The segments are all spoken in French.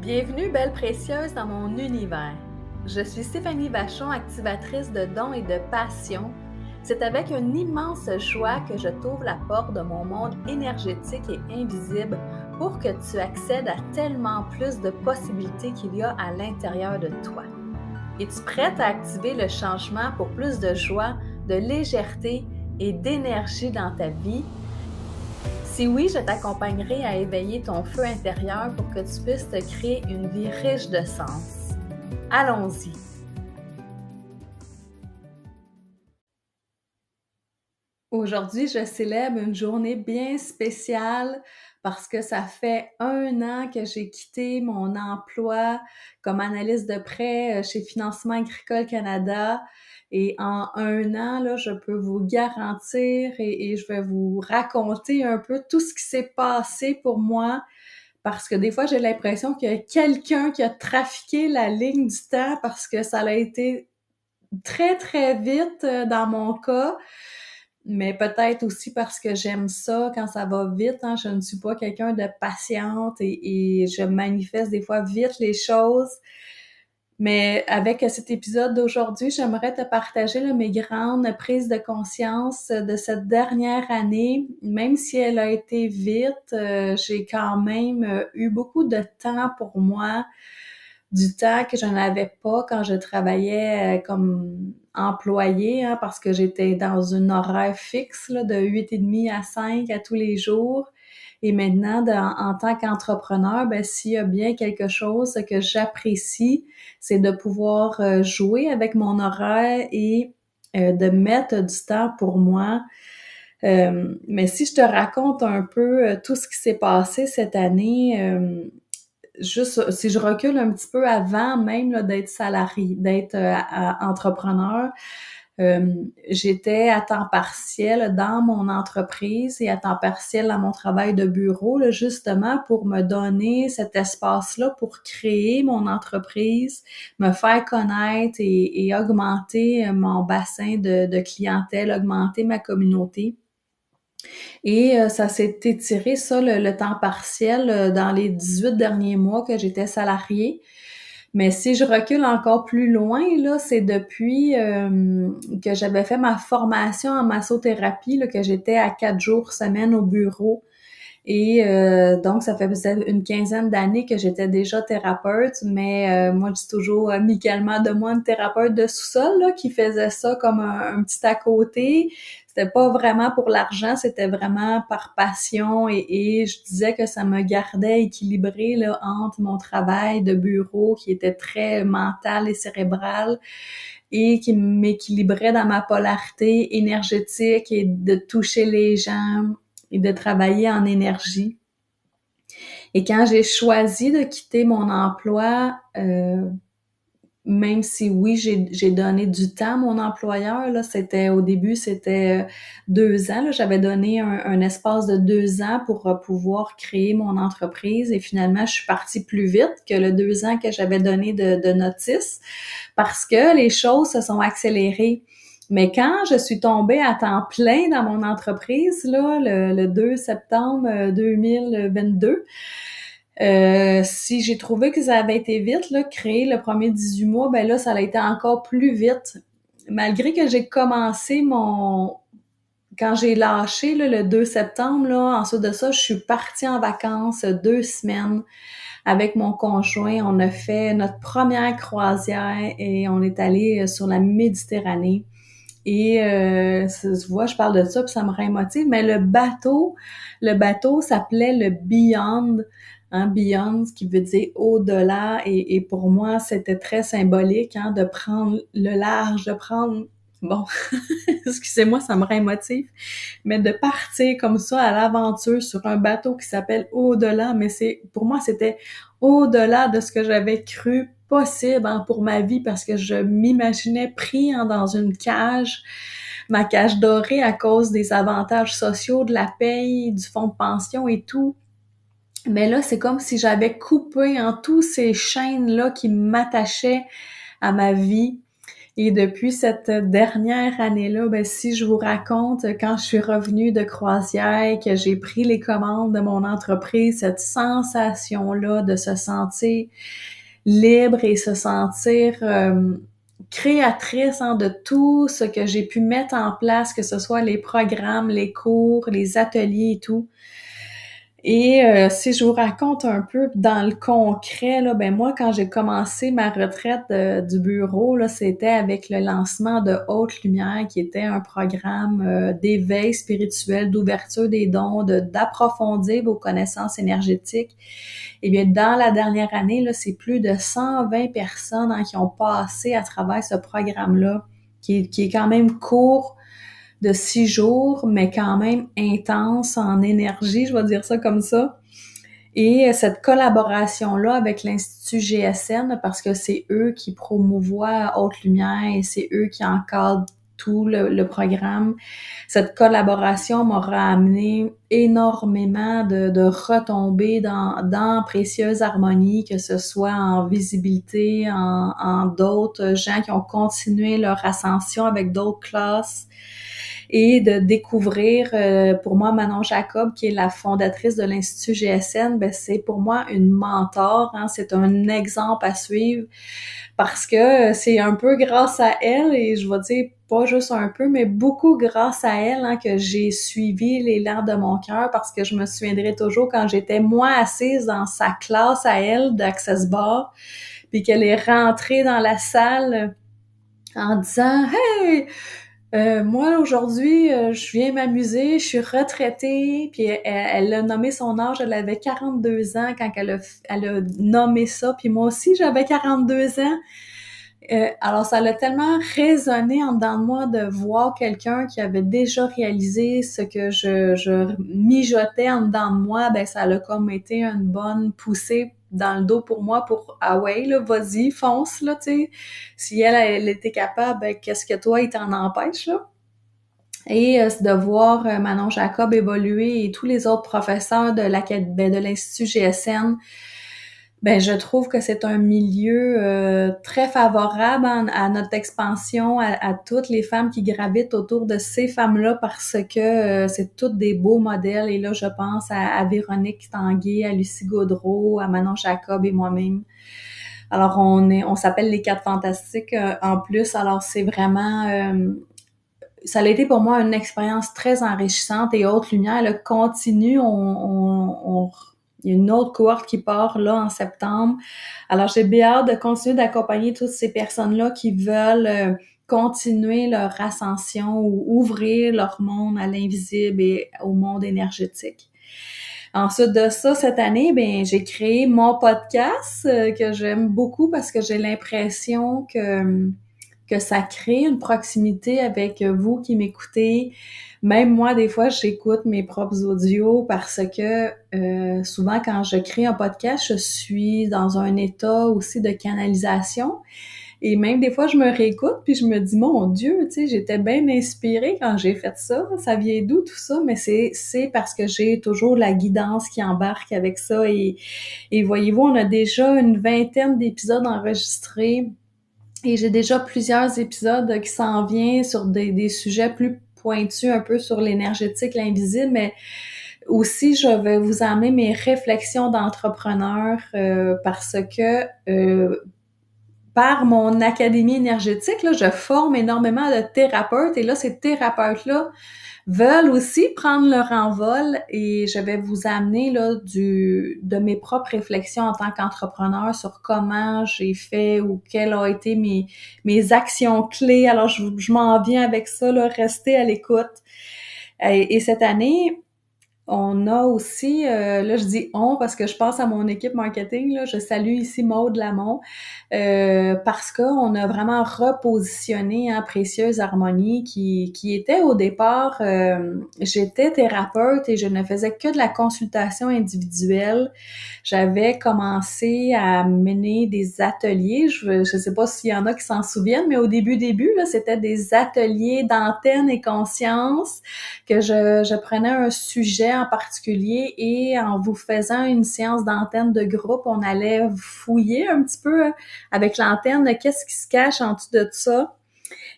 Bienvenue, belle précieuse, dans mon univers. Je suis Stéphanie Vachon, activatrice de dons et de passion. C'est avec une immense joie que je t'ouvre la porte de mon monde énergétique et invisible pour que tu accèdes à tellement plus de possibilités qu'il y a à l'intérieur de toi. Es-tu prête à activer le changement pour plus de joie, de légèreté et d'énergie dans ta vie? Si oui, je t'accompagnerai à éveiller ton feu intérieur pour que tu puisses te créer une vie riche de sens. Allons-y! Aujourd'hui, je célèbre une journée bien spéciale parce que ça fait 1 an que j'ai quitté mon emploi comme analyste de prêt chez Financement Agricole Canada. Et en 1 an, là, je peux vous garantir et je vais vous raconter un peu tout ce qui s'est passé pour moi parce que des fois, j'ai l'impression qu'il y a quelqu'un qui a trafiqué la ligne du temps parce que ça a été très, très vite dans mon cas. Mais peut-être aussi parce que j'aime ça quand ça va vite, hein. Je ne suis pas quelqu'un de patiente et je manifeste des fois vite les choses. Mais avec cet épisode d'aujourd'hui, j'aimerais te partager là, mes grandes prises de conscience de cette dernière année. Même si elle a été vite, j'ai quand même eu beaucoup de temps pour moi, du temps que je n'avais pas quand je travaillais comme employée, hein, parce que j'étais dans une horaire fixe là, de 8h30 à 5 à tous les jours. Et maintenant, en tant qu'entrepreneur, ben, s'il y a bien quelque chose que j'apprécie, c'est de pouvoir jouer avec mon horaire et de mettre du temps pour moi. Mais si je te raconte un peu tout ce qui s'est passé cette année, juste si je recule un petit peu avant même là, d'être salarié, d'être entrepreneur, j'étais à temps partiel dans mon entreprise et à temps partiel dans mon travail de bureau, là, justement pour me donner cet espace-là pour créer mon entreprise, me faire connaître et augmenter mon bassin de clientèle, augmenter ma communauté. Et ça s'est étiré, ça, le temps partiel, dans les 18 derniers mois que j'étais salariée. Mais si je recule encore plus loin, là, c'est depuis que j'avais fait ma formation en massothérapie, là, que j'étais à 4 jours semaine au bureau. Et donc, ça faisait une quinzaine d'années que j'étais déjà thérapeute, mais moi, je dis toujours amicalement de moi une thérapeute de sous-sol là, qui faisait ça comme un petit à côté. C'était pas vraiment pour l'argent, c'était vraiment par passion et je disais que ça me gardait équilibrée là, entre mon travail de bureau qui était très mental et cérébral et qui m'équilibrait dans ma polarité énergétique et de toucher les gens et de travailler en énergie. Et quand j'ai choisi de quitter mon emploi, même si oui, j'ai donné du temps à mon employeur, là, au début, c'était 2 ans. Là, j'avais donné un espace de 2 ans pour pouvoir créer mon entreprise et finalement, je suis partie plus vite que le 2 ans que j'avais donné de notice parce que les choses se sont accélérées. Mais quand je suis tombée à temps plein dans mon entreprise, là, le 2 septembre 2022, si j'ai trouvé que ça avait été vite, là, créer le premier 18 mois, ben là, ça a été encore plus vite. Malgré que j'ai commencé quand j'ai lâché là, le 2 septembre, là, ensuite de ça, je suis partie en vacances 2 semaines avec mon conjoint. On a fait notre première croisière et on est allé sur la Méditerranée. Et tu vois, je parle de ça puis ça me rémotive, mais le bateau s'appelait le Beyond, hein, Beyond, ce qui veut dire au-delà. Et pour moi, c'était très symbolique, hein, de prendre le large, de prendre, bon, excusez-moi, ça me rémotive, mais de partir comme ça à l'aventure sur un bateau qui s'appelle Au-delà, mais pour moi, c'était au-delà de ce que j'avais cru possible hein, pour ma vie parce que je m'imaginais pris hein, dans une cage, ma cage dorée à cause des avantages sociaux, de la paye, du fonds de pension et tout. Mais là, c'est comme si j'avais coupé en tous ces chaînes-là qui m'attachaient à ma vie. Et depuis cette dernière année-là, ben, si je vous raconte quand je suis revenue de croisière, que j'ai pris les commandes de mon entreprise, cette sensation-là de se sentir libre et se sentir créatrice de tout ce que j'ai pu mettre en place, que ce soit les programmes, les cours, les ateliers et tout. Et si je vous raconte un peu dans le concret, là, ben moi, quand j'ai commencé ma retraite du bureau, là, c'était avec le lancement de Haute Lumière, qui était un programme d'éveil spirituel, d'ouverture des dons, d'approfondir vos connaissances énergétiques. Et bien, dans la dernière année, là, c'est plus de 120 personnes qui ont passé à travers ce programme-là, qui est quand même court, de 6 jours, mais quand même intense en énergie, je vais dire ça comme ça. Et cette collaboration-là avec l'Institut GSN, parce que c'est eux qui promouvoient Haute Lumière et c'est eux qui encadrent tout le programme, cette collaboration m'aura amené énormément de retombées dans Précieuse Harmonie, que ce soit en visibilité, en d'autres gens qui ont continué leur ascension avec d'autres classes, et de découvrir, pour moi, Manon Jacob, qui est la fondatrice de l'Institut GSN, ben c'est pour moi une mentor, c'est un exemple à suivre parce que c'est un peu grâce à elle, et je vais dire pas juste un peu, mais beaucoup grâce à elle que j'ai suivi l'élan de mon cœur, parce que je me souviendrai toujours quand j'étais moi assise dans sa classe à elle d'Access Bar, puis qu'elle est rentrée dans la salle en disant « Hey! Moi, aujourd'hui, je viens m'amuser, je suis retraitée. » Puis elle a nommé son âge, elle avait 42 ans quand elle a nommé ça. Puis moi aussi, j'avais 42 ans. Alors, ça l'a tellement résonné en dedans de moi de voir quelqu'un qui avait déjà réalisé ce que je mijotais en dedans de moi. Ben, ça a comme été une bonne poussée dans le dos pour moi pour « Ah ouais, là, vas-y, fonce, là, tu sais. Si elle était capable, ben, qu'est-ce que toi, il t'en empêche, là? » Et de voir Manon Jacob évoluer et tous les autres professeurs de l'Institut GSN, ben je trouve que c'est un milieu très favorable à notre expansion, à toutes les femmes qui gravitent autour de ces femmes-là, parce que c'est toutes des beaux modèles. Et là, je pense à Véronique Tanguay, à Lucie Gaudreau, à Manon Jacob et moi-même. Alors, on s'appelle les Quatre Fantastiques en plus. Alors, c'est vraiment... ça a été pour moi une expérience très enrichissante, et Haute Lumière, elle continue. Il y a une autre cohorte qui part là en septembre. Alors, j'ai bien hâte de continuer d'accompagner toutes ces personnes-là qui veulent continuer leur ascension ou ouvrir leur monde à l'invisible et au monde énergétique. Ensuite de ça, cette année, ben j'ai créé mon podcast que j'aime beaucoup, parce que j'ai l'impression que ça crée une proximité avec vous qui m'écoutez. Même moi, des fois, j'écoute mes propres audios, parce que souvent, quand je crée un podcast, je suis dans un état aussi de canalisation. Et même des fois, je me réécoute puis je me dis « Mon Dieu, tu sais, j'étais bien inspirée quand j'ai fait ça. Ça vient d'où tout ça? » Mais c'est parce que j'ai toujours la guidance qui embarque avec ça. Et voyez-vous, on a déjà une vingtaine d'épisodes enregistrés. Et j'ai déjà plusieurs épisodes qui s'en viennent sur des sujets plus pointus, un peu sur l'énergétique, l'invisible, mais aussi je vais vous amener mes réflexions d'entrepreneur, parce que par mon académie énergétique, là, je forme énormément de thérapeutes, et là, ces thérapeutes-là veulent aussi prendre leur envol, et je vais vous amener là de mes propres réflexions en tant qu'entrepreneur sur comment j'ai fait ou quelles ont été mes actions clés. Alors, je m'en viens avec ça, là, restez à l'écoute. Et cette année, on a aussi, là je dis « on » parce que je pense à mon équipe marketing, là, je salue ici Maude Lamont, parce qu'on a vraiment repositionné Précieuse Harmonie, qui était au départ, j'étais thérapeute et je ne faisais que de la consultation individuelle. J'avais commencé à mener des ateliers, je sais pas s'il y en a qui s'en souviennent, mais au début, là, c'était des ateliers d'antenne et conscience, que je prenais un sujet en particulier, et en vous faisant une séance d'antenne de groupe, on allait fouiller un petit peu avec l'antenne de qu'est-ce qui se cache en dessous de ça.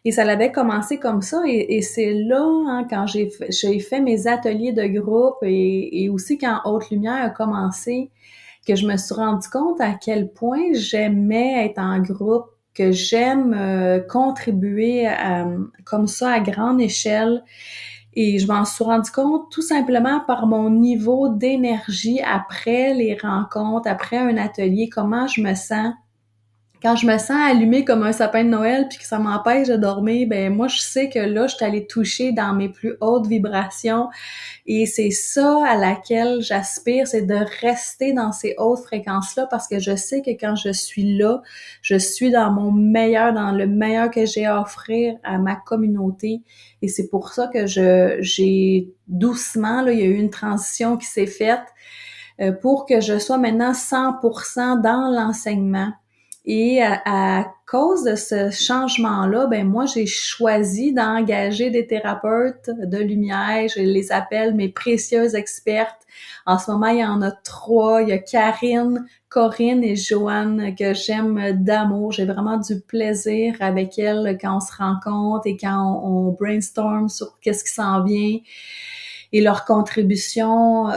Et ça l'avait commencé comme ça, et c'est là, hein, quand j'ai fait mes ateliers de groupe, et aussi quand Haute Lumière a commencé, que je me suis rendu compte à quel point j'aimais être en groupe, que j'aime contribuer comme ça à grande échelle. Et je m'en suis rendu compte tout simplement par mon niveau d'énergie après les rencontres, après un atelier, comment je me sens. Quand je me sens allumée comme un sapin de Noël puis que ça m'empêche de dormir, ben moi je sais que là je suis allée toucher dans mes plus hautes vibrations, et c'est ça à laquelle j'aspire, c'est de rester dans ces hautes fréquences-là, parce que je sais que quand je suis là, je suis dans mon meilleur, dans le meilleur que j'ai à offrir à ma communauté. Et c'est pour ça que j'ai doucement, là, il y a eu une transition qui s'est faite pour que je sois maintenant 100% dans l'enseignement. Et à cause de ce changement-là, ben moi, j'ai choisi d'engager des thérapeutes de lumière. Je les appelle mes précieuses expertes. En ce moment, il y en a 3. Il y a Karine, Corinne et Joanne que j'aime d'amour. J'ai vraiment du plaisir avec elles quand on se rencontre et quand on brainstorm sur qu'est-ce qui s'en vient. Et leur contribution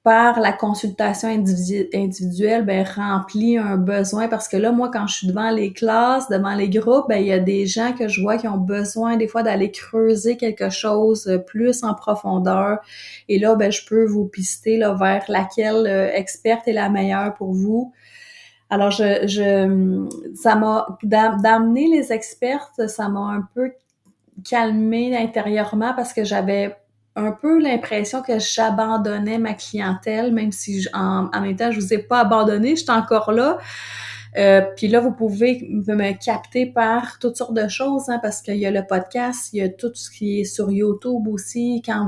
par la consultation individuelle, ben remplit un besoin, parce que là, moi, quand je suis devant les classes, devant les groupes, ben il y a des gens que je vois qui ont besoin des fois d'aller creuser quelque chose plus en profondeur. Et là, ben je peux vous pister là vers laquelle experte est la meilleure pour vous. Alors, ça m'a d'amener les expertes, ça m'a un peu calmée intérieurement, parce que j'avais un peu l'impression que j'abandonnais ma clientèle, même si en même temps, je vous ai pas abandonné, je suis encore là. Puis là, vous pouvez me capter par toutes sortes de choses, hein, parce qu'il y a le podcast, il y a tout ce qui est sur YouTube aussi. Quand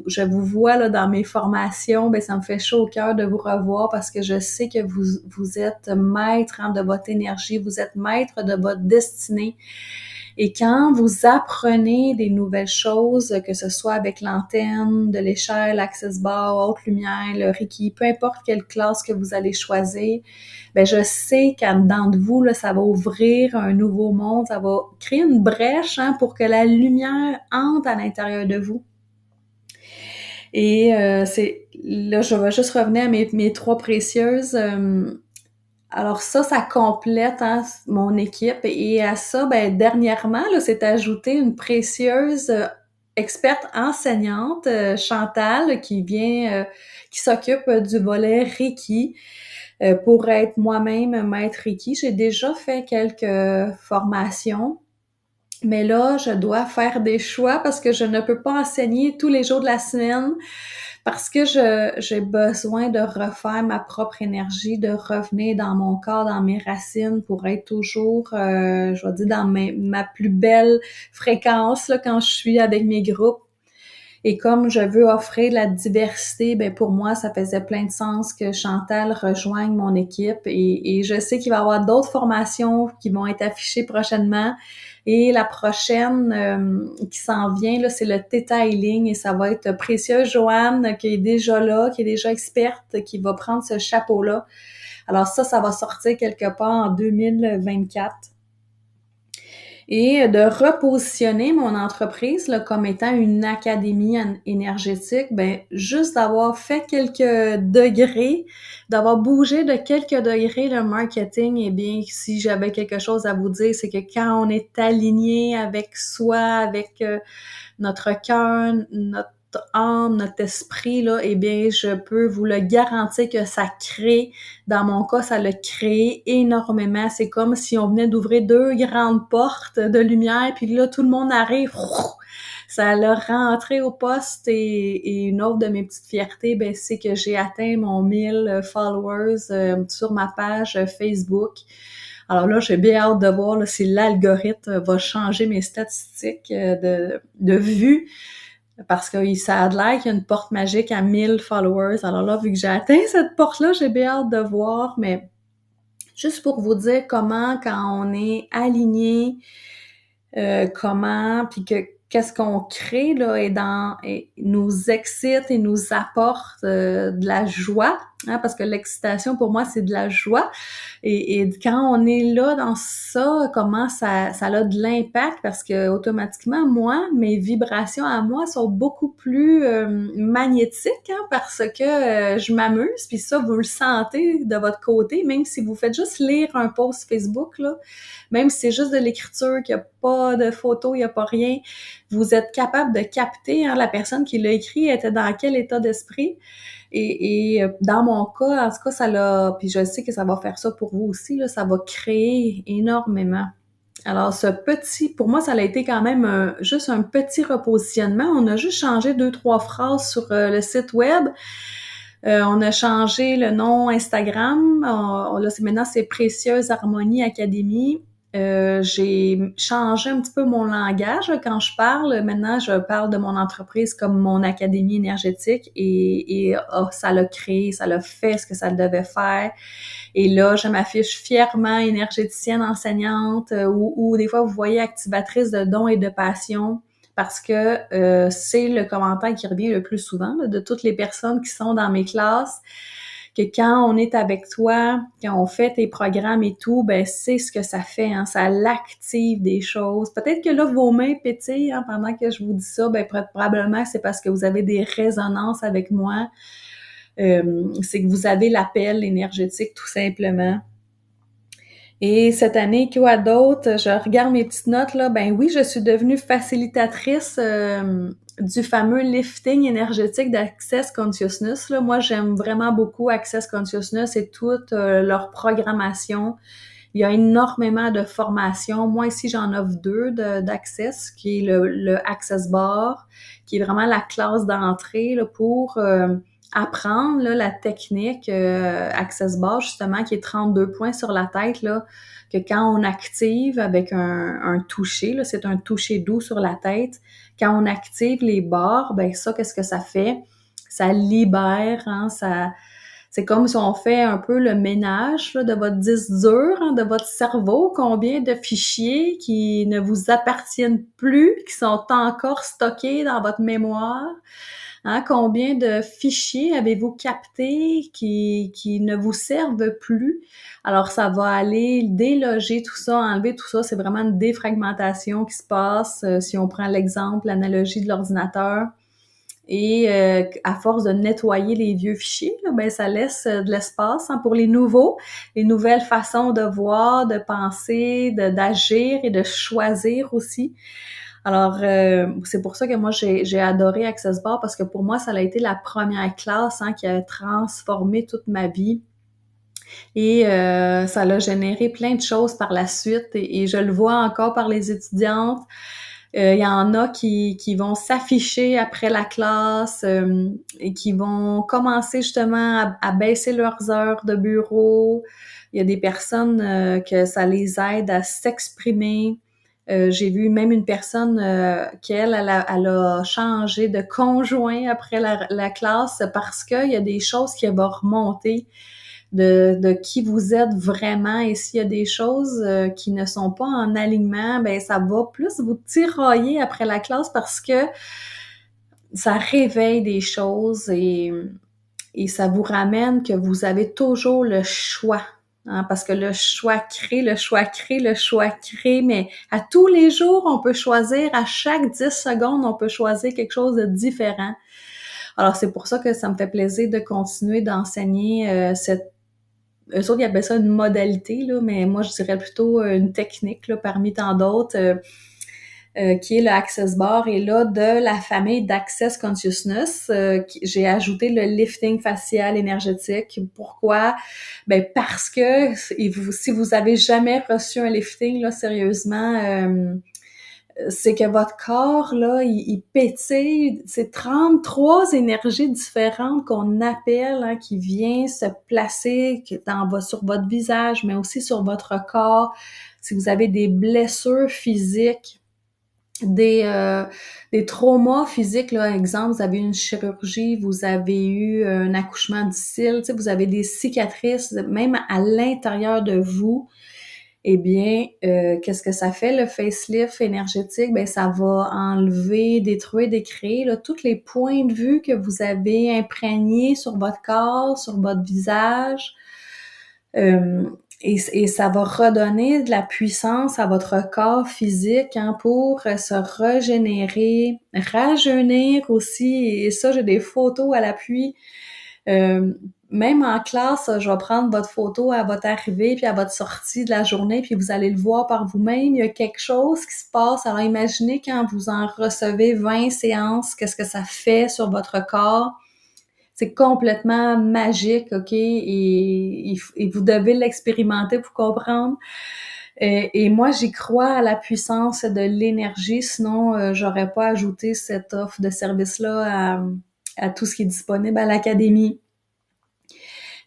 je vous vois là dans mes formations, ben ça me fait chaud au cœur de vous revoir, parce que je sais que vous êtes maître, hein, de votre énergie, vous êtes maître de votre destinée. Et quand vous apprenez des nouvelles choses, que ce soit avec l'antenne, de l'échelle, l'Access Bar, Haute Lumière, le Reiki, peu importe quelle classe que vous allez choisir, ben je sais qu'en dedans de vous, là, ça va ouvrir un nouveau monde, ça va créer une brèche, hein, pour que la lumière entre à l'intérieur de vous. Et c'est là, je vais juste revenir à mes 3 précieuses. Alors ça complète, hein, mon équipe. Et à ça, ben dernièrement, là, s'est ajoutée une précieuse experte enseignante, Chantal, qui s'occupe du volet Reiki, pour être moi-même maître Reiki. J'ai déjà fait quelques formations, mais là, je dois faire des choix parce que je ne peux pas enseigner tous les jours de la semaine, parce que j'ai besoin de refaire ma propre énergie, de revenir dans mon corps, dans mes racines, pour être toujours, je vais dire, dans ma plus belle fréquence là, quand je suis avec mes groupes. Et comme je veux offrir de la diversité, ben pour moi, ça faisait plein de sens que Chantal rejoigne mon équipe. Et je sais qu'il va y avoir d'autres formations qui vont être affichées prochainement. Et la prochaine qui s'en vient, là, c'est le Theta Healing, et ça va être Précieuse Joanne qui est déjà là, qui est déjà experte, qui va prendre ce chapeau-là. Alors ça va sortir quelque part en 2024. Et de repositionner mon entreprise là, comme étant une académie énergétique, ben juste d'avoir fait quelques degrés, d'avoir bougé de quelques degrés le marketing, eh bien, si j'avais quelque chose à vous dire, c'est que quand on est aligné avec soi, avec notre cœur, notre âme, notre esprit, là, eh bien, je peux vous le garantir que ça crée. Dans mon cas, ça l'a créé énormément. C'est comme si on venait d'ouvrir 2 grandes portes de lumière, puis là, tout le monde arrive. Ça l'a rentré au poste, et une autre de mes petites fiertés, ben, c'est que j'ai atteint mon 1000 followers sur ma page Facebook. Alors là, j'ai bien hâte de voir là, si l'algorithme va changer mes statistiques de vues, parce que ça a l'air qu'il y a une porte magique à 1000 followers. Alors là, vu que j'ai atteint cette porte-là, j'ai bien hâte de voir, mais juste pour vous dire comment, quand on est aligné, puis qu'est-ce qu'on crée là et nous excite et nous apporte de la joie. hein, parce que l'excitation, pour moi, c'est de la joie. Et quand on est là dans ça, comment ça a de l'impact, parce que automatiquement, moi, mes vibrations à moi sont beaucoup plus magnétiques, hein, parce que je m'amuse, puis ça, vous le sentez de votre côté, même si vous faites juste lire un post Facebook, là, même si c'est juste de l'écriture, qu'il n'y a pas de photo, il n'y a pas rien, vous êtes capable de capter, hein, la personne qui l'a écrit était dans quel état d'esprit. Et dans mon cas, en tout cas, ça l'a, puis je sais que ça va faire ça pour vous aussi, là, ça va créer énormément. Alors, pour moi, ça a été quand même juste un petit repositionnement. On a juste changé 2, 3 phrases sur le site web. On a changé le nom Instagram. Là, maintenant, c'est Précieuse Harmonie Académie. J'ai changé un petit peu mon langage quand je parle. Maintenant, je parle de mon entreprise comme mon académie énergétique et ça l'a créé, ça l'a fait ce que ça devait faire. Et là, je m'affiche fièrement énergéticienne enseignante ou des fois, vous voyez activatrice de dons et de passion parce que c'est le commentaire qui revient le plus souvent là, de toutes les personnes qui sont dans mes classes, que quand on est avec toi, quand on fait tes programmes et tout, ben c'est ce que ça fait, hein, ça l'active des choses. Peut-être que là, vos mains pétillent hein, pendant que je vous dis ça, ben probablement c'est parce que vous avez des résonances avec moi. C'est que vous avez l'appel énergétique tout simplement. Et cette année, quoi d'autre? Je regarde mes petites notes, là. Ben oui, je suis devenue facilitatrice du fameux lifting énergétique d'Access Consciousness. Là. Moi, j'aime vraiment beaucoup Access Consciousness et toute leur programmation. Il y a énormément de formations. Moi, ici, j'en offre 2 d'Access, qui est le Access Bar, qui est vraiment la classe d'entrée là, pour apprendre là, la technique Access Bar, justement, qui est 32 points sur la tête, là, que quand on active avec un toucher, là, c'est un toucher doux sur la tête, quand on active les barres, ben ça, qu'est-ce que ça fait? Ça libère, hein, c'est comme si on fait un peu le ménage là, de votre disque dur, hein, de votre cerveau, combien de fichiers qui ne vous appartiennent plus, qui sont encore stockés dans votre mémoire. Hein, combien de fichiers avez-vous captés qui ne vous servent plus? Alors, ça va aller déloger tout ça, enlever tout ça. C'est vraiment une défragmentation qui se passe. Si on prend l'exemple, l'analogie de l'ordinateur, et à force de nettoyer les vieux fichiers, là, ben ça laisse de l'espace hein, pour les nouveaux, les nouvelles façons de voir, de penser, d'agir et de choisir aussi. Alors, c'est pour ça que moi, j'ai adoré Access Bar parce que pour moi, ça a été la première classe hein, qui a transformé toute ma vie. Et ça l'a généré plein de choses par la suite et je le vois encore par les étudiantes. Il y en a qui vont s'afficher après la classe et qui vont commencer justement à baisser leurs heures de bureau. Il y a des personnes que ça les aide à s'exprimer. J'ai vu même une personne elle a changé de conjoint après la classe parce qu'il y a des choses qui vont remonter de qui vous êtes vraiment et s'il y a des choses qui ne sont pas en alignement, ben ça va plus vous tirailler après la classe parce que ça réveille des choses et ça vous ramène que vous avez toujours le choix. Hein, parce que le choix crée, le choix crée, le choix crée, mais à tous les jours, on peut choisir, à chaque 10 secondes, on peut choisir quelque chose de différent. Alors, c'est pour ça que ça me fait plaisir de continuer d'enseigner eux autres, ils appellent ça une modalité, là, mais moi, je dirais plutôt une technique là, parmi tant d'autres, qui est le Access Bar. Et là, de la famille d'Access Consciousness, j'ai ajouté le lifting facial énergétique. Pourquoi? Ben parce que si vous avez jamais reçu un lifting, là, sérieusement, c'est que votre corps, là, il pétille. C'est 33 énergies différentes qu'on appelle, hein, qui viennent se placer sur votre visage, mais aussi sur votre corps. Si vous avez des blessures physiques, des traumas physiques, là, exemple, vous avez eu une chirurgie, vous avez eu un accouchement difficile, tu sais, vous avez des cicatrices, même à l'intérieur de vous, eh bien, qu'est-ce que ça fait, le facelift énergétique? Ben, ça va enlever, détruire, décréer là, tous les points de vue que vous avez imprégnés sur votre corps, sur votre visage. Euh, et ça va redonner de la puissance à votre corps physique pour se régénérer, rajeunir aussi. Et ça, j'ai des photos à l'appui. Euh, Même en classe, je vais prendre votre photo à votre arrivée puis à votre sortie de la journée, puis vous allez le voir par vous-même. Il y a quelque chose qui se passe. Alors imaginez quand vous en recevez 20 séances, qu'est-ce que ça fait sur votre corps. C'est complètement magique, OK? Et vous devez l'expérimenter pour comprendre. Et moi, j'y crois à la puissance de l'énergie, sinon j'aurais pas ajouté cette offre de service-là à tout ce qui est disponible à l'académie.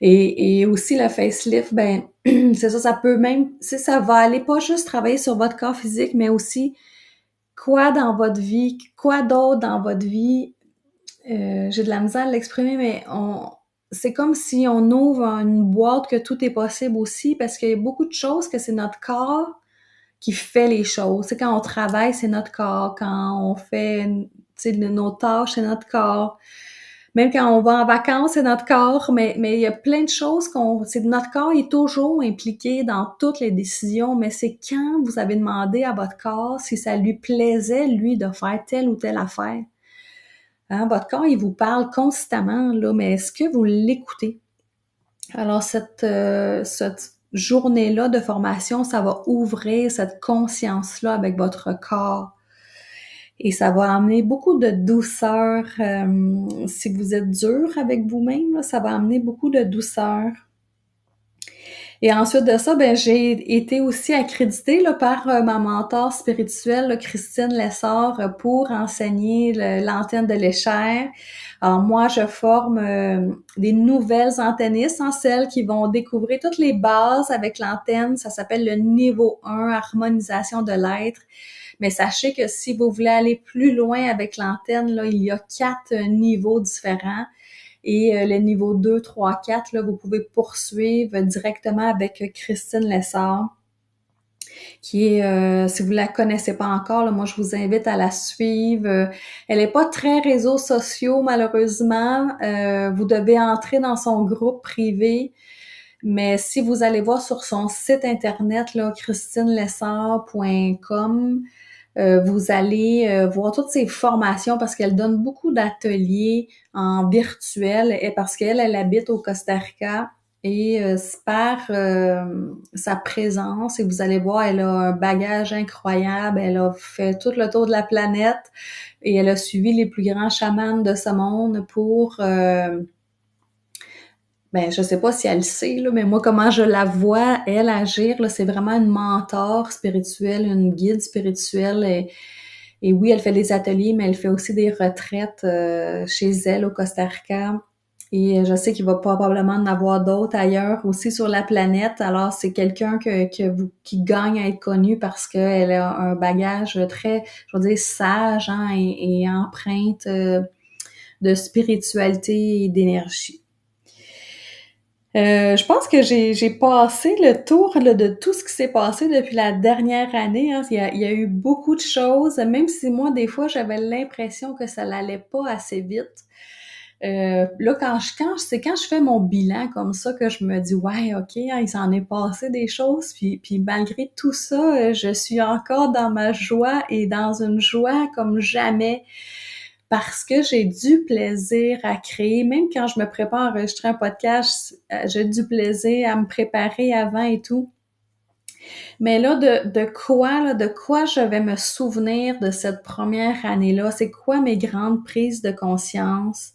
Et aussi le facelift, ben c'est ça, ça peut même, ça va aller pas juste travailler sur votre corps physique, mais aussi quoi dans votre vie, quoi d'autre dans votre vie. J'ai de la misère à l'exprimer, mais c'est comme si on ouvre une boîte que tout est possible aussi, parce qu'il y a beaucoup de choses que c'est notre corps qui fait les choses. C'est quand on travaille, c'est notre corps. Quand on fait, nos tâches, c'est notre corps. Même quand on va en vacances, c'est notre corps, mais il y a plein de choses c'est notre corps est toujours impliqué dans toutes les décisions, mais c'est quand vous avez demandé à votre corps si ça lui plaisait, lui, de faire telle ou telle affaire. Hein, votre corps, il vous parle constamment, là, mais est-ce que vous l'écoutez? Alors, cette journée-là de formation, ça va ouvrir cette conscience-là avec votre corps. Et ça va amener beaucoup de douceur. Si vous êtes dur avec vous-même, là, ça va amener beaucoup de douceur. Et ensuite de ça, ben j'ai été aussi accréditée là, par ma mentor spirituelle, là, Christine Lessard, pour enseigner l'antenne de l'échelle. Alors moi, je forme des nouvelles antennistes, celles qui vont découvrir toutes les bases avec l'antenne. Ça s'appelle le niveau 1, harmonisation de l'être. Mais sachez que si vous voulez aller plus loin avec l'antenne, là, il y a 4 niveaux différents. Et le niveau 2, 3, 4, là, vous pouvez poursuivre directement avec Christine Lessard, qui est, si vous la connaissez pas encore, là, moi je vous invite à la suivre. Elle est pas très réseaux sociaux, malheureusement. Vous devez entrer dans son groupe privé. Mais si vous allez voir sur son site internet, là, christinelessard.com, vous allez voir toutes ses formations parce qu'elle donne beaucoup d'ateliers en virtuel et parce qu'elle habite au Costa Rica et par sa présence, et vous allez voir, elle a un bagage incroyable, elle a fait tout le tour de la planète et elle a suivi les plus grands chamans de ce monde pour ben, je sais pas si elle le sait, là, mais moi, comment je la vois, elle, agir, là, c'est vraiment une mentor spirituelle, une guide spirituelle. Et oui, elle fait des ateliers, mais elle fait aussi des retraites chez elle au Costa Rica. Et je sais qu'il va probablement en avoir d'autres ailleurs aussi sur la planète. Alors, c'est quelqu'un qui gagne à être connu parce qu'elle a un bagage très, je veux dire, sage et empreinte de spiritualité et d'énergie. Je pense que j'ai passé le tour là, de tout ce qui s'est passé depuis la dernière année. Hein. Il y a eu beaucoup de choses, même si moi, des fois, j'avais l'impression que ça n'allait pas assez vite. Là, c'est quand je fais mon bilan comme ça que je me dis, ouais, OK, hein, il s'en est passé des choses, puis malgré tout ça, je suis encore dans ma joie et dans une joie comme jamais parce que j'ai du plaisir à créer. Même quand je me prépare à enregistrer un podcast, j'ai du plaisir à me préparer avant et tout. Mais là, de quoi je vais me souvenir de cette première année-là? C'est quoi mes grandes prises de conscience?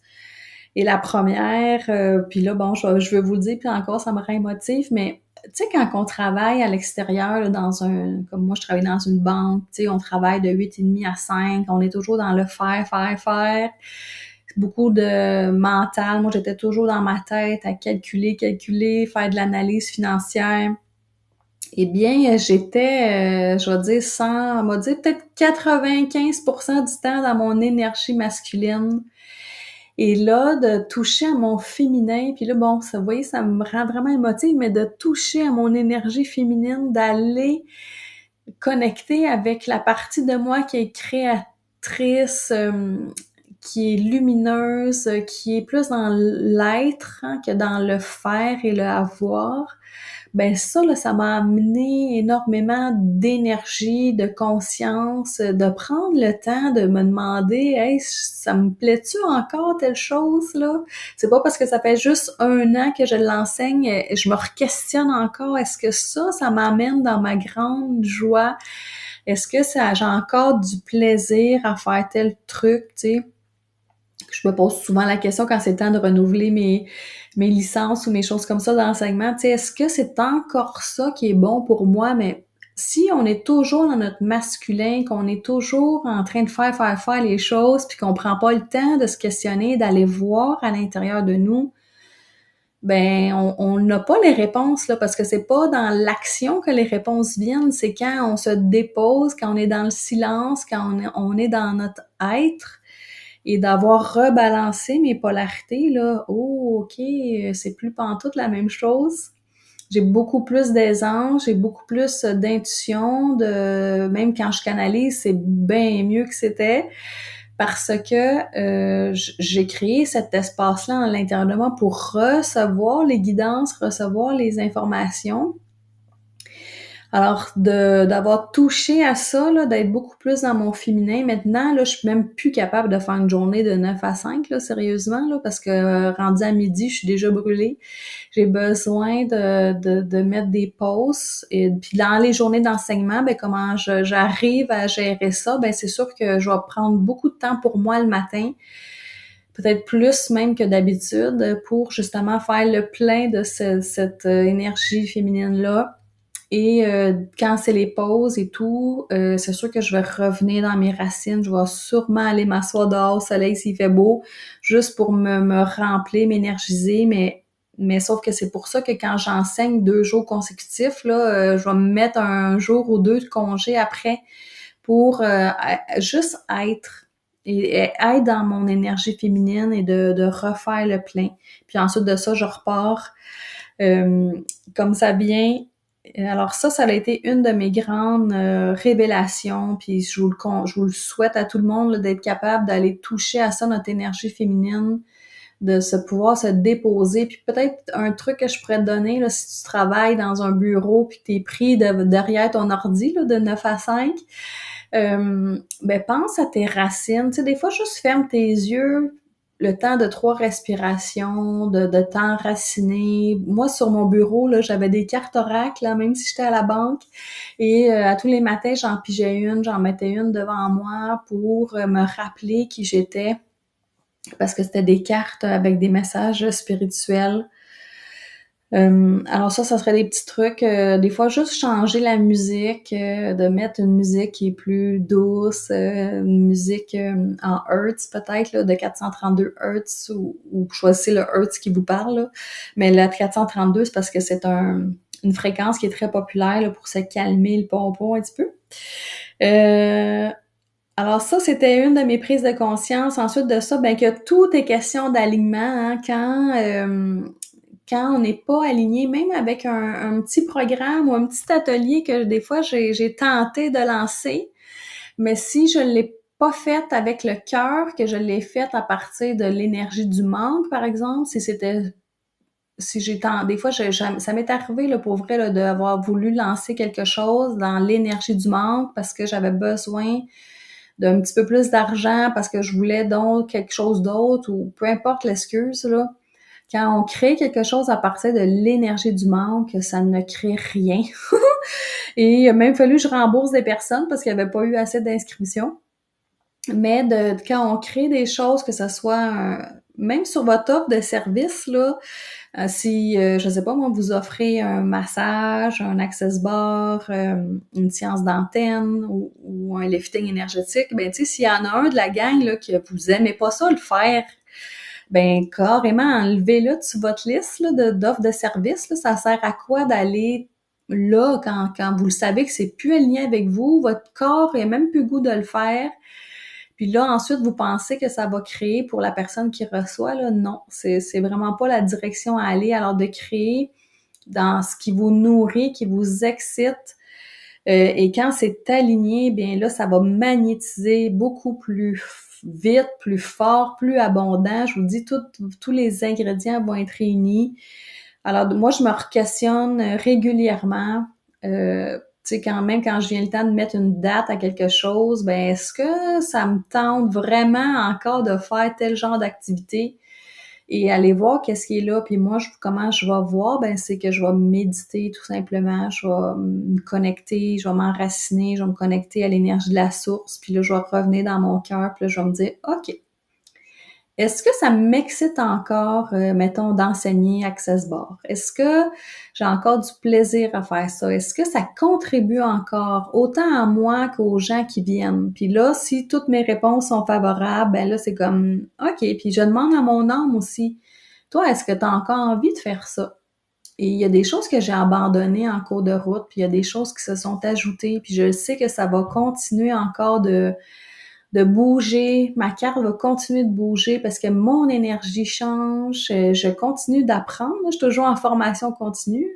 Et la première, puis là, bon, je veux vous le dire, puis encore, ça me rend émotif, mais tu sais, quand on travaille à l'extérieur, là, comme moi, je travaille dans une banque, tu sais, on travaille de 8h30 à 5, on est toujours dans le faire, faire, faire. Beaucoup de mental. Moi, j'étais toujours dans ma tête à calculer, faire de l'analyse financière. Eh bien, j'étais, je vais dire on va dire peut-être 95% du temps dans mon énergie masculine. Et là, de toucher à mon féminin, puis là, bon, ça, vous voyez, ça me rend vraiment émotive, mais de toucher à mon énergie féminine, d'aller connecter avec la partie de moi qui est créatrice, qui est lumineuse, qui est plus dans l'être, hein, que dans le faire et le avoir. Ben ça, là, ça m'a amené énormément d'énergie, de conscience, de prendre le temps de me demander, hey, ça me plaît-tu encore telle chose, là? C'est pas parce que ça fait juste 1 an que je l'enseigne, je me re-questionne encore, est-ce que ça m'amène dans ma grande joie? Est-ce que j'ai encore du plaisir à faire tel truc, tu sais? Je me pose souvent la question quand c'est le temps de renouveler mes licences ou mes choses comme ça d'enseignement. Tu sais, est-ce que c'est encore ça qui est bon pour moi? Mais si on est toujours dans notre masculin, qu'on est toujours en train de faire les choses, puis qu'on prend pas le temps de se questionner, d'aller voir à l'intérieur de nous, ben on n'a pas les réponses là, parce que c'est pas dans l'action que les réponses viennent, c'est quand on se dépose, quand on est dans le silence, quand on est dans notre être. Et d'avoir rebalancé mes polarités, là, oh, OK, c'est plus pantoute la même chose. J'ai beaucoup plus d'aisance, j'ai beaucoup plus d'intuition, même quand je canalise, c'est bien mieux que c'était parce que j'ai créé cet espace-là à l'intérieur de moi pour recevoir les guidances, recevoir les informations. Alors, d'avoir touché à ça, là, d'être beaucoup plus dans mon féminin, maintenant, là, je suis même plus capable de faire une journée de 9 à 5, là, sérieusement, là, parce que rendu à midi, je suis déjà brûlée. J'ai besoin de mettre des pauses. Et puis dans les journées d'enseignement, ben comment j'arrive à gérer ça? Ben c'est sûr que je vais prendre beaucoup de temps pour moi le matin, peut-être plus même que d'habitude, pour justement faire le plein de cette énergie féminine-là. Et quand c'est les pauses et tout, c'est sûr que je vais revenir dans mes racines. Je vais sûrement aller m'asseoir dehors au soleil s'il fait beau, juste pour me remplir, m'énergiser. Mais sauf que c'est pour ça que quand j'enseigne 2 jours consécutifs, là, je vais me mettre un jour ou 2 de congé après pour juste être. Et être dans mon énergie féminine et de refaire le plein. Puis ensuite de ça, je repars comme ça vient. Alors ça a été une de mes grandes révélations, puis je vous le souhaite à tout le monde là, d'être capable d'aller toucher à ça, notre énergie féminine, de pouvoir se déposer. Puis peut-être un truc que je pourrais te donner, là, si tu travailles dans un bureau puis que t'es pris derrière ton ordi là, de 9 à 5, ben pense à tes racines. Tu sais, des fois, juste ferme tes yeux, le temps de 3 respirations, de t'enraciner. Moi, sur mon bureau, là, j'avais des cartes oracles, là, même si j'étais à la banque. Et à tous les matins, j'en pigeais une, j'en mettais une devant moi pour me rappeler qui j'étais. Parce que c'était des cartes avec des messages spirituels. Alors ça serait des petits trucs. Des fois, juste changer la musique, de mettre une musique qui est plus douce, une musique en Hertz peut-être, là, de 432 Hertz, ou choisissez le Hertz qui vous parle. Là. Mais la 432, c'est parce que c'est une fréquence qui est très populaire là, pour se calmer le pompon un petit peu. Alors ça, c'était une de mes prises de conscience. Ensuite de ça, ben que tout est question d'alignement. Hein, quand on n'est pas aligné, même avec un petit programme ou un petit atelier que des fois j'ai tenté de lancer, mais si je l'ai pas fait avec le cœur, que je l'ai fait à partir de l'énergie du manque, par exemple, des fois, ça m'est arrivé, là, pour vrai, là, d'avoir voulu lancer quelque chose dans l'énergie du manque parce que j'avais besoin d'un petit peu plus d'argent parce que je voulais donc quelque chose d'autre ou peu importe l'excuse, là. Quand on crée quelque chose à partir de l'énergie du manque, ça ne crée rien. Et il a même fallu que je rembourse des personnes parce qu'il n'y avait pas eu assez d'inscriptions. Mais quand on crée des choses, que ce soit même sur votre offre de service, là, si, je sais pas, moi, vous offrez un massage, un access bar, une séance d'antenne ou un lifting énergétique, ben, tu sais, s'il y en a un de la gang, là, que vous aimez pas ça le faire, ben, carrément, enlevez-le sur votre liste, là, d'offres de services, là. Ça sert à quoi d'aller là quand vous le savez que c'est plus aligné avec vous, votre corps n'a même plus le goût de le faire. Puis là, ensuite, vous pensez que ça va créer pour la personne qui reçoit, là, non, c'est vraiment pas la direction à aller. Alors, de créer dans ce qui vous nourrit, qui vous excite, et quand c'est aligné, bien là, ça va magnétiser beaucoup plus vite, plus fort, plus abondant. Je vous dis, tous les ingrédients vont être réunis. Alors, moi, je me questionne régulièrement. Tu sais, quand je viens le temps de mettre une date à quelque chose, ben est-ce que ça me tente vraiment encore de faire tel genre d'activité? Et aller voir qu'est-ce qui est là. Puis moi, comment je vais voir, ben c'est que je vais méditer tout simplement, je vais me connecter, je vais m'enraciner, je vais me connecter à l'énergie de la source, puis là, je vais revenir dans mon cœur, puis là, je vais me dire, OK, est-ce que ça m'excite encore, mettons, d'enseigner Access Bar? Est-ce que j'ai encore du plaisir à faire ça? Est-ce que ça contribue encore autant à moi qu'aux gens qui viennent? Puis là, si toutes mes réponses sont favorables, ben là, c'est comme, OK. Puis je demande à mon âme aussi, toi, est-ce que tu as encore envie de faire ça? Et il y a des choses que j'ai abandonnées en cours de route, puis il y a des choses qui se sont ajoutées, puis je sais que ça va continuer encore de bouger, ma carte va continuer de bouger parce que mon énergie change, je continue d'apprendre, je suis toujours en formation continue.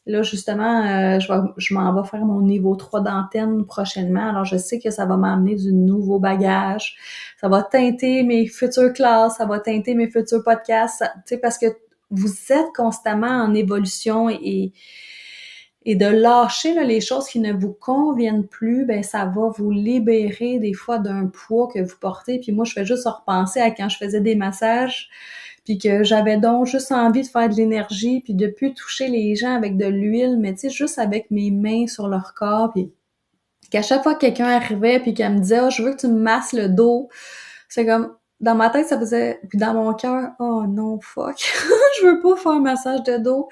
Là, justement, je m'en vais faire mon niveau 3 d'antenne prochainement, alors je sais que ça va m'amener du nouveau bagage, ça va teinter mes futures classes, ça va teinter mes futurs podcasts, tu sais, parce que vous êtes constamment en évolution et de lâcher là, les choses qui ne vous conviennent plus, ben ça va vous libérer des fois d'un poids que vous portez. Puis moi, je fais juste repenser à quand je faisais des massages, puis que j'avais donc juste envie de faire de l'énergie, puis de plus toucher les gens avec de l'huile, mais tu sais, juste avec mes mains sur leur corps, puis qu'à chaque fois que quelqu'un arrivait puis qu'elle me disait « Oh, je veux que tu me masses le dos », c'est comme, dans ma tête, ça faisait, puis dans mon cœur, « Oh non, fuck, je veux pas faire un massage de dos ».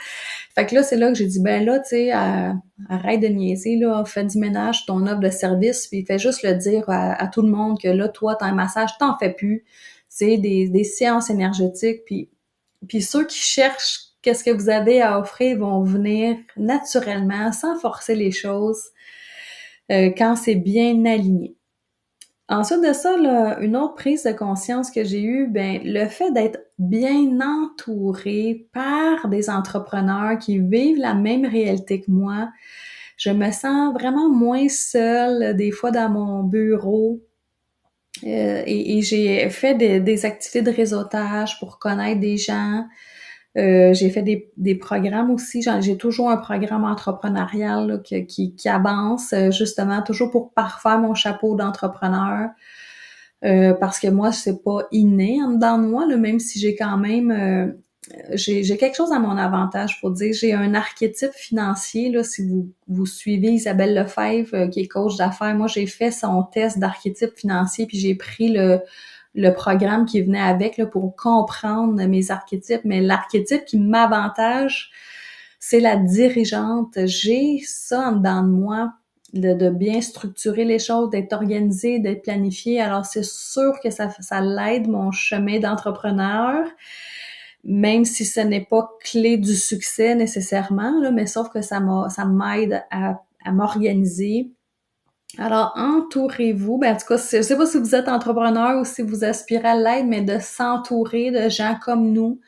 Fait que là, c'est là que j'ai dit, ben là, tu sais, arrête de niaiser, là, fais du ménage sur ton offre de service, puis fais juste le dire à tout le monde que là, toi, t'as un massage, t'en fais plus. C'est des séances énergétiques, puis ceux qui cherchent qu'est-ce que vous avez à offrir vont venir naturellement, sans forcer les choses, quand c'est bien aligné. Ensuite de ça, là, une autre prise de conscience que j'ai eue, ben le fait d'être bien entourée par des entrepreneurs qui vivent la même réalité que moi, je me sens vraiment moins seule des fois dans mon bureau. Et j'ai fait des activités de réseautage pour connaître des gens. J'ai fait des programmes aussi. J'ai toujours un programme entrepreneurial là, qui avance, justement, toujours pour parfaire mon chapeau d'entrepreneur. Parce que moi, c'est pas inné en dedans de moi, là, même si j'ai quand même j'ai quelque chose à mon avantage, faut dire. J'ai un archétype financier, là, si vous suivez Isabelle Lefebvre, qui est coach d'affaires. Moi, j'ai fait son test d'archétype financier, puis j'ai pris le programme qui venait avec là, pour comprendre mes archétypes. Mais l'archétype qui m'avantage, c'est la dirigeante. J'ai ça en dedans de moi, de bien structurer les choses, d'être organisée, d'être planifiée. Alors, c'est sûr que ça l'aide mon chemin d'entrepreneur, même si ce n'est pas clé du succès nécessairement, là, mais sauf que ça m'aide à m'organiser. Alors, entourez-vous, ben, en tout cas, je sais pas si vous êtes entrepreneur ou si vous aspirez à l'aide, mais de s'entourer de gens comme nous,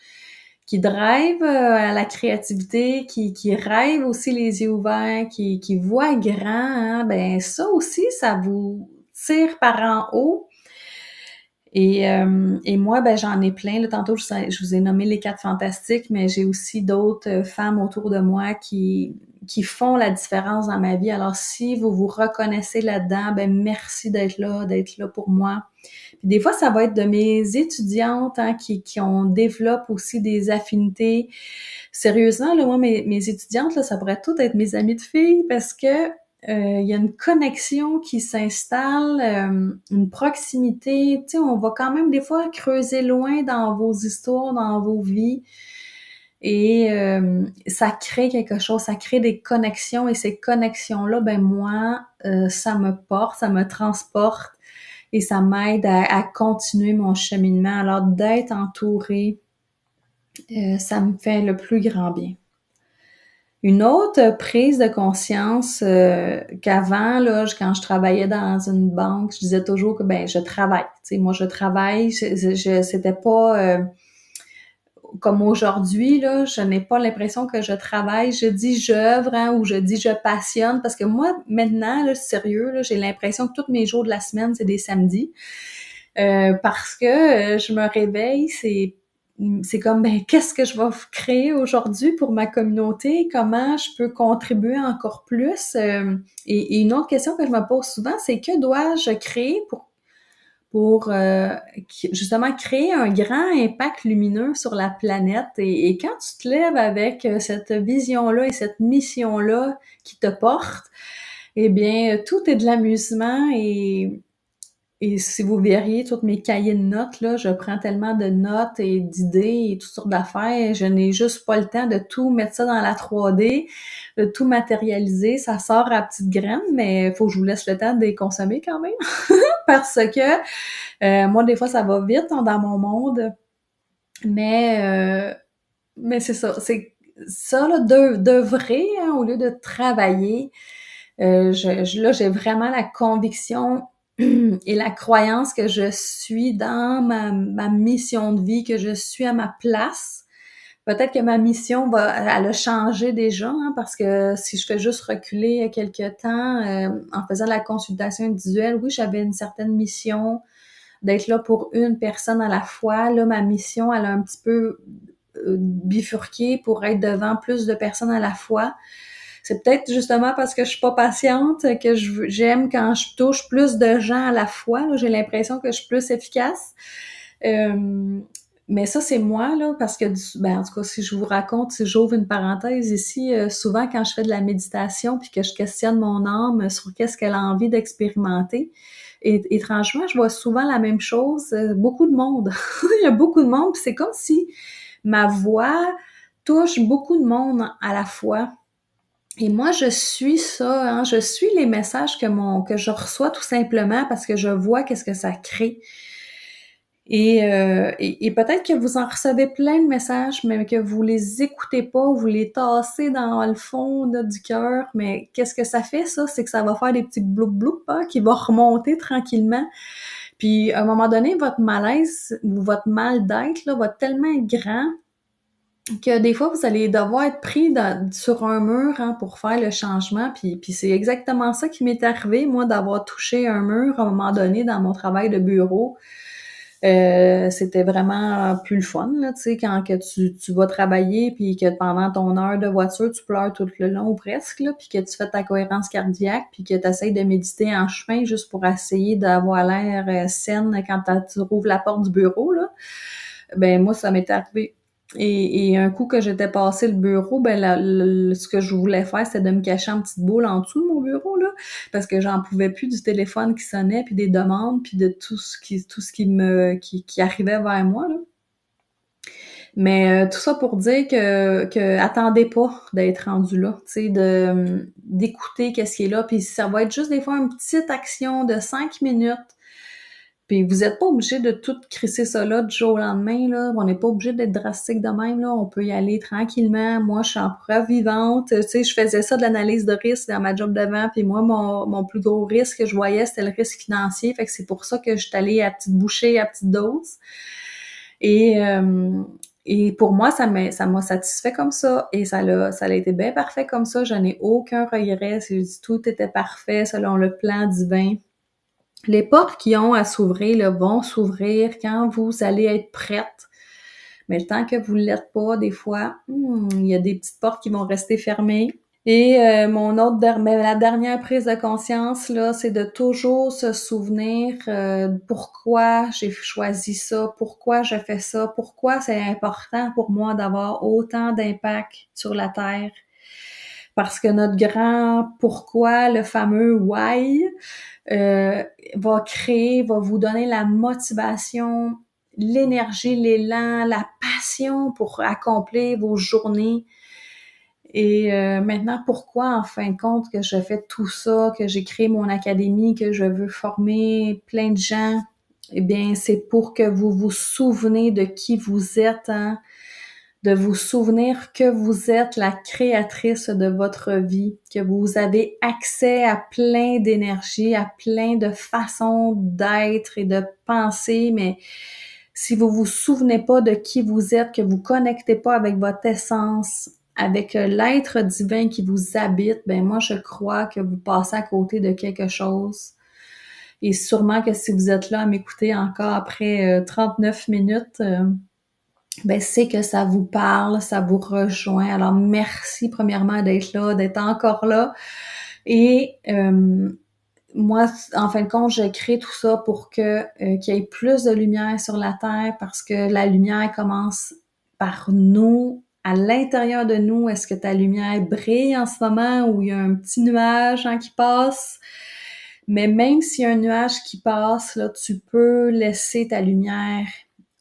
qui drive à la créativité, qui rêve aussi les yeux ouverts, qui voit grand, hein, ben ça aussi, ça vous tire par en haut. Et moi, ben j'en ai plein. Là, tantôt, je vous ai nommé les 4 fantastiques, mais j'ai aussi d'autres femmes autour de moi qui font la différence dans ma vie. Alors, si vous vous reconnaissez là-dedans, ben merci d'être là pour moi. Puis des fois, ça va être de mes étudiantes hein, qui ont développent aussi des affinités. Sérieusement, là, moi, mes étudiantes, là, ça pourrait toutes être mes amies de filles parce que il y a une connexion qui s'installe, une proximité. Tu sais, on va quand même des fois creuser loin dans vos histoires, dans vos vies. Et ça crée quelque chose, ça crée des connexions. Et ces connexions-là, ben moi, ça me porte, ça me transporte et ça m'aide à continuer mon cheminement. Alors, d'être entourée, ça me fait le plus grand bien. Une autre prise de conscience qu'avant, là, quand je travaillais dans une banque, je disais toujours que ben je travaille. Tu sais, moi, je travaille. C'était pas comme aujourd'hui, là, je n'ai pas l'impression que je travaille. Je dis j'œuvre hein, ou je dis je passionne parce que moi, maintenant, là, sérieux, là, j'ai l'impression que tous mes jours de la semaine, c'est des samedis. Parce que je me réveille, c'est comme ben qu'est-ce que je vais créer aujourd'hui pour ma communauté, comment je peux contribuer encore plus et une autre question que je me pose souvent, c'est que dois-je créer pour justement créer un grand impact lumineux sur la planète et quand tu te lèves avec cette vision-là et cette mission-là qui te porte, eh bien tout est de l'amusement et si vous verriez tous mes cahiers de notes, là, je prends tellement de notes et d'idées et toutes sortes d'affaires. Je n'ai juste pas le temps de tout mettre ça dans la 3D, de tout matérialiser. Ça sort à petites graines, mais il faut que je vous laisse le temps de les consommer quand même. Parce que moi, des fois, ça va vite hein, dans mon monde. Mais, euh, mais c'est ça. C'est ça, là, d'œuvrer hein, au lieu de travailler. Là, j'ai vraiment la conviction et la croyance que je suis dans ma mission de vie, que je suis à ma place. Peut-être que ma mission elle a changé déjà, hein, parce que si je fais juste reculer quelques temps, en faisant la consultation individuelle, oui, j'avais une certaine mission d'être là pour une personne à la fois. Là, ma mission, elle a un petit peu bifurqué pour être devant plus de personnes à la fois. C'est peut-être justement parce que je suis pas patiente que j'aime quand je touche plus de gens à la fois. Là, j'ai l'impression que je suis plus efficace. Mais ça, c'est moi, là, parce que, ben, en tout cas, si je vous raconte, si j'ouvre une parenthèse ici, souvent quand je fais de la méditation puis que je questionne mon âme sur qu'est-ce qu'elle a envie d'expérimenter, et étrangement, je vois souvent la même chose, beaucoup de monde. Il y a beaucoup de monde, puis c'est comme si ma voix touche beaucoup de monde à la fois. Et moi, je suis ça, hein, je suis les messages que je reçois tout simplement parce que je vois qu'est-ce que ça crée. Et peut-être que vous en recevez plein de messages, mais que vous les écoutez pas, vous les tassez dans le fond là, du cœur. Mais qu'est-ce que ça fait, ça? C'est que ça va faire des petits bloup bloup hein, qui vont remonter tranquillement. Puis, à un moment donné, votre malaise ou votre mal d'être là, va tellement être grand que des fois, vous allez devoir être pris sur un mur hein, pour faire le changement. Puis c'est exactement ça qui m'est arrivé, moi, d'avoir touché un mur à un moment donné dans mon travail de bureau. C'était vraiment plus le fun, là, tu sais, quand que tu vas travailler puis que pendant ton heure de voiture, tu pleures tout le long ou presque, là, puis que tu fais ta cohérence cardiaque puis que tu essaies de méditer en chemin juste pour essayer d'avoir l'air saine quand tu rouvres la porte du bureau, là. Ben moi, ça m'est arrivé. Et un coup que j'étais passé le bureau, ben ce que je voulais faire, c'était de me cacher en petite boule en dessous de mon bureau, là, parce que j'en pouvais plus du téléphone qui sonnait, puis des demandes, puis de tout ce qui arrivait vers moi, là. Mais tout ça pour dire que attendez pas d'être rendu là, tu sais, d'écouter qu'est-ce qui est là, puis ça va être juste des fois une petite action de 5 minutes. Puis vous êtes pas obligé de tout crisser ça là du jour au lendemain, là. On n'est pas obligé d'être drastique de même, là. On peut y aller tranquillement. Moi, je suis en preuve vivante. Tu sais, je faisais ça de l'analyse de risque dans ma job d'avant. Puis moi, mon plus gros risque que je voyais, c'était le risque financier. Fait que c'est pour ça que je suis allée à petite bouchée, à petite dose. Et, euh, et pour moi, ça m'a satisfait comme ça. Et ça a été bien parfait comme ça. Je n'ai aucun regret. Tout était parfait selon le plan divin. Les portes qui ont à s'ouvrir là, vont s'ouvrir quand vous allez être prête. Mais tant que vous ne l'êtes pas, des fois, il y a des petites portes qui vont rester fermées. Et la dernière prise de conscience, là, c'est de toujours se souvenir pourquoi j'ai choisi ça, pourquoi je fais ça, pourquoi c'est important pour moi d'avoir autant d'impact sur la Terre. Parce que notre grand pourquoi, le fameux why, va vous donner la motivation, l'énergie, l'élan, la passion pour accomplir vos journées. Et maintenant, pourquoi, en fin de compte, que je fais tout ça, que j'ai créé mon académie, que je veux former plein de gens? Eh bien, c'est pour que vous vous souvenez de qui vous êtes, hein? de vous souvenir que vous êtes la créatrice de votre vie, que vous avez accès à plein d'énergie, à plein de façons d'être et de penser, mais si vous vous souvenez pas de qui vous êtes, que vous connectez pas avec votre essence, avec l'être divin qui vous habite, ben moi je crois que vous passez à côté de quelque chose. Et sûrement que si vous êtes là à m'écouter encore après 39 minutes, ben c'est que ça vous parle, ça vous rejoint. Alors merci premièrement d'être là, d'être encore là. Et moi, en fin de compte, je crée tout ça pour que qu'il y ait plus de lumière sur la Terre parce que la lumière commence par nous, à l'intérieur de nous. Est-ce que ta lumière brille en ce moment ou il y a un petit nuage qui passe? Mais même s'il y a un nuage qui passe, là, tu peux laisser ta lumière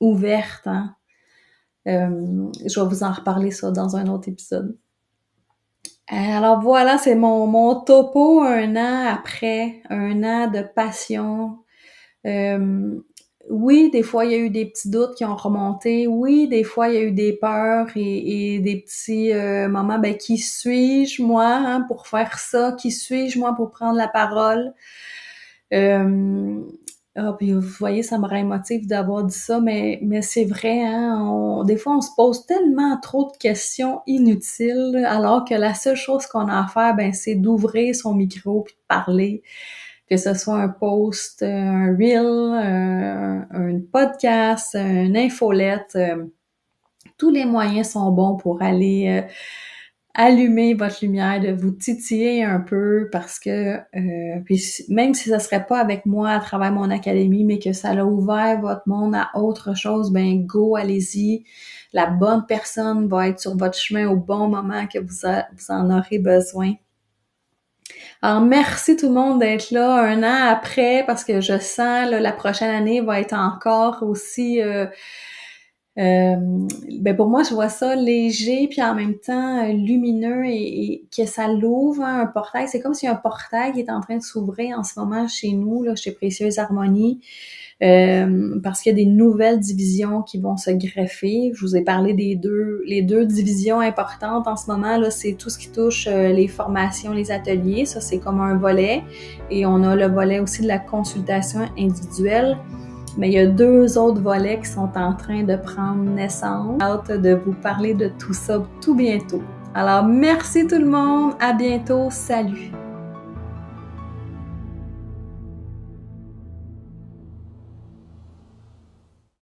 ouverte. Je vais vous en reparler ça dans un autre épisode. Alors voilà, c'est mon topo un an après, un an de passion. Oui, des fois, il y a eu des petits doutes qui ont remonté. Oui, des fois, il y a eu des peurs et des petits moments, ben, qui suis-je, moi, pour faire ça? Qui suis-je, moi, pour prendre la parole? Puis vous voyez, ça me rend émotive d'avoir dit ça, mais c'est vrai, des fois, on se pose tellement trop de questions inutiles, alors que la seule chose qu'on a à faire, ben, c'est d'ouvrir son micro puis de parler. Que ce soit un post, un reel, un podcast, une infolette, tous les moyens sont bons pour aller allumer votre lumière, de vous titiller un peu parce que puis même si ça serait pas avec moi à travers mon académie, mais que ça a ouvert votre monde à autre chose, ben go, allez-y. La bonne personne va être sur votre chemin au bon moment que vous en aurez besoin. Alors, merci tout le monde d'être là un an après parce que je sens là, la prochaine année va être encore aussi... ben pour moi, je vois ça léger puis en même temps lumineux et que ça l'ouvre un portail. C'est comme si un portail qui est en train de s'ouvrir en ce moment chez nous, là, chez Précieuse Harmonie. Parce qu'il y a des nouvelles divisions qui vont se greffer. Je vous ai parlé les deux divisions importantes en ce moment, là, c'est tout ce qui touche les formations, les ateliers. Ça, c'est comme un volet. Et on a le volet aussi de la consultation individuelle. Mais il y a deux autres volets qui sont en train de prendre naissance. J'ai hâte de vous parler de tout ça tout bientôt. Alors, merci tout le monde. À bientôt. Salut!